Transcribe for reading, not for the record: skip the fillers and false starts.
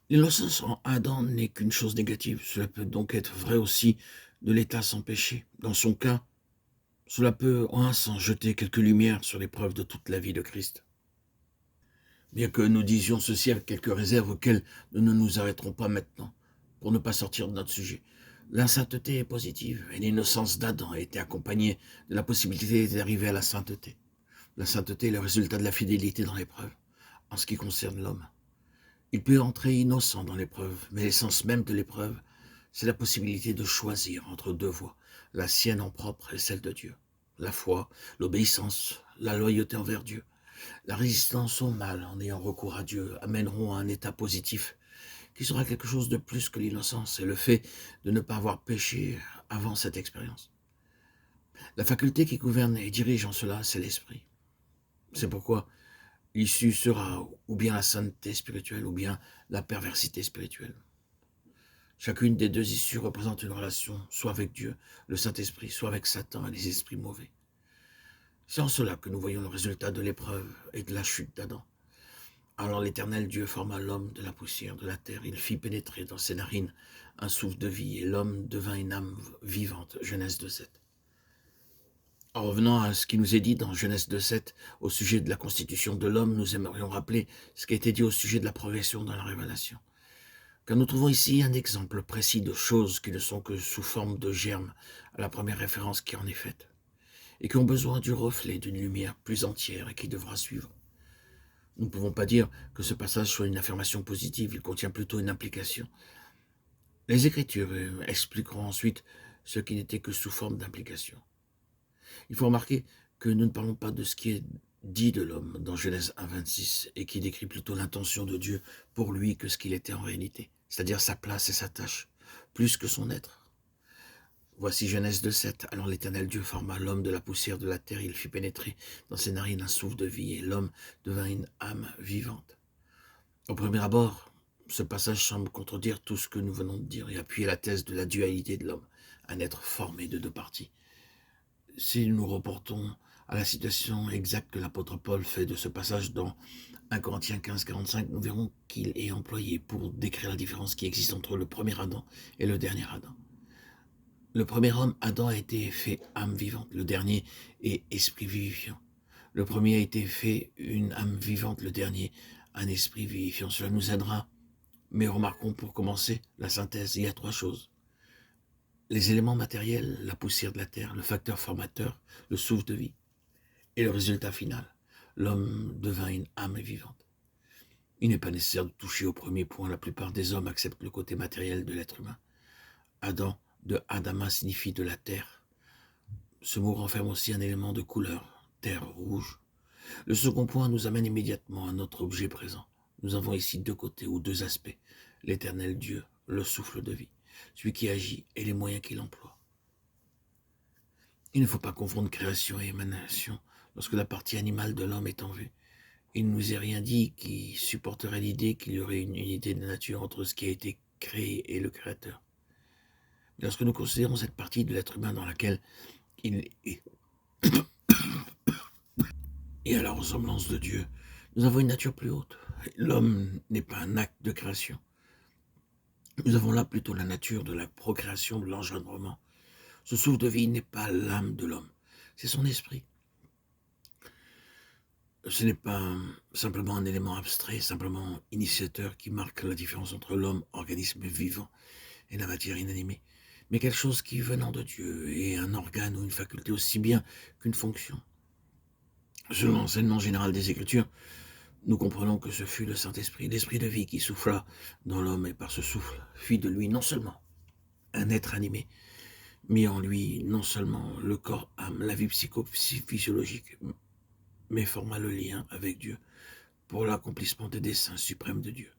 L'innocence en Adam n'est qu'une chose négative. Cela peut donc être vrai aussi de l'état sans péché. Dans son cas, cela peut en un sens jeter quelques lumières sur l'épreuve de toute la vie de Christ. Bien que nous disions ceci avec quelques réserves auxquelles nous ne nous arrêterons pas maintenant, pour ne pas sortir de notre sujet. L'insainteté est positive, et l'innocence d'Adam a été accompagnée de la possibilité d'arriver à la sainteté. La sainteté est le résultat de la fidélité dans l'épreuve, en ce qui concerne l'homme. Il peut entrer innocent dans l'épreuve, mais l'essence même de l'épreuve, c'est la possibilité de choisir entre deux voies, la sienne en propre et celle de Dieu. La foi, l'obéissance, la loyauté envers Dieu, la résistance au mal en ayant recours à Dieu amèneront à un état positif qui sera quelque chose de plus que l'innocence et le fait de ne pas avoir péché avant cette expérience. La faculté qui gouverne et dirige en cela, c'est l'esprit. C'est pourquoi l'issue sera ou bien la sainteté spirituelle ou bien la perversité spirituelle. Chacune des deux issues représente une relation, soit avec Dieu, le Saint-Esprit, soit avec Satan et les esprits mauvais. C'est en cela que nous voyons le résultat de l'épreuve et de la chute d'Adam. Alors l'Éternel Dieu forma l'homme de la poussière de la terre. Il fit pénétrer dans ses narines un souffle de vie, et l'homme devint une âme vivante. Genèse 2.7. En revenant à ce qui nous est dit dans Genèse 2.7, au sujet de la constitution de l'homme, nous aimerions rappeler ce qui a été dit au sujet de la progression dans la révélation. Car nous trouvons ici un exemple précis de choses qui ne sont que sous forme de germes à la première référence qui en est faite, et qui ont besoin du reflet d'une lumière plus entière et qui devra suivre. Nous ne pouvons pas dire que ce passage soit une affirmation positive, il contient plutôt une implication. Les Écritures expliqueront ensuite ce qui n'était que sous forme d'implication. Il faut remarquer que nous ne parlons pas de ce qui est dit de l'homme dans Genèse 1.26 et qui décrit plutôt l'intention de Dieu pour lui que ce qu'il était en réalité, c'est-à-dire sa place et sa tâche, plus que son être. Voici Genèse 2.7. Alors l'Éternel Dieu forma l'homme de la poussière de la terre, il fit pénétrer dans ses narines un souffle de vie, et l'homme devint une âme vivante. Au premier abord, ce passage semble contredire tout ce que nous venons de dire et appuyer la thèse de la dualité de l'homme, un être formé de deux parties. Si nous nous reportons à la citation exacte que l'apôtre Paul fait de ce passage dans 1 Corinthiens 15.45, nous verrons qu'il est employé pour décrire la différence qui existe entre le premier Adam et le dernier Adam. Le premier homme, Adam, a été fait âme vivante, le dernier est esprit vivifiant. Le premier a été fait une âme vivante, le dernier un esprit vivifiant. Cela nous aidera, mais remarquons pour commencer la synthèse. Il y a trois choses. Les éléments matériels, la poussière de la terre, le facteur formateur, le souffle de vie, et le résultat final. L'homme devint une âme vivante. Il n'est pas nécessaire de toucher au premier point. La plupart des hommes acceptent le côté matériel de l'être humain. Adam, de Adama, signifie de la terre. Ce mot renferme aussi un élément de couleur, terre rouge. Le second point nous amène immédiatement à notre objet présent. Nous avons ici deux côtés ou deux aspects. L'éternel Dieu, le souffle de vie, celui qui agit et les moyens qu'il emploie. Il ne faut pas confondre création et émanation lorsque la partie animale de l'homme est en vue. Il ne nous est rien dit qui supporterait l'idée qu'il y aurait une unité de nature entre ce qui a été créé et le Créateur. Mais lorsque nous considérons cette partie de l'être humain dans laquelle il est et à la ressemblance de Dieu, nous avons une nature plus haute. L'homme n'est pas un acte de création. Nous avons là plutôt la nature de la procréation, de l'engendrement. Ce souffle de vie n'est pas l'âme de l'homme, c'est son esprit. Ce n'est pas simplement un élément abstrait, simplement initiateur qui marque la différence entre l'homme, organisme vivant, et la matière inanimée, mais quelque chose qui, venant de Dieu, est un organe ou une faculté aussi bien qu'une fonction. Selon l'enseignement général des Écritures, nous comprenons que ce fut le Saint-Esprit, l'Esprit de vie qui souffla dans l'homme et par ce souffle fit de lui non seulement un être animé, mais en lui non seulement le corps, âme, la vie psychophysiologique, mais forma le lien avec Dieu pour l'accomplissement des desseins suprêmes de Dieu.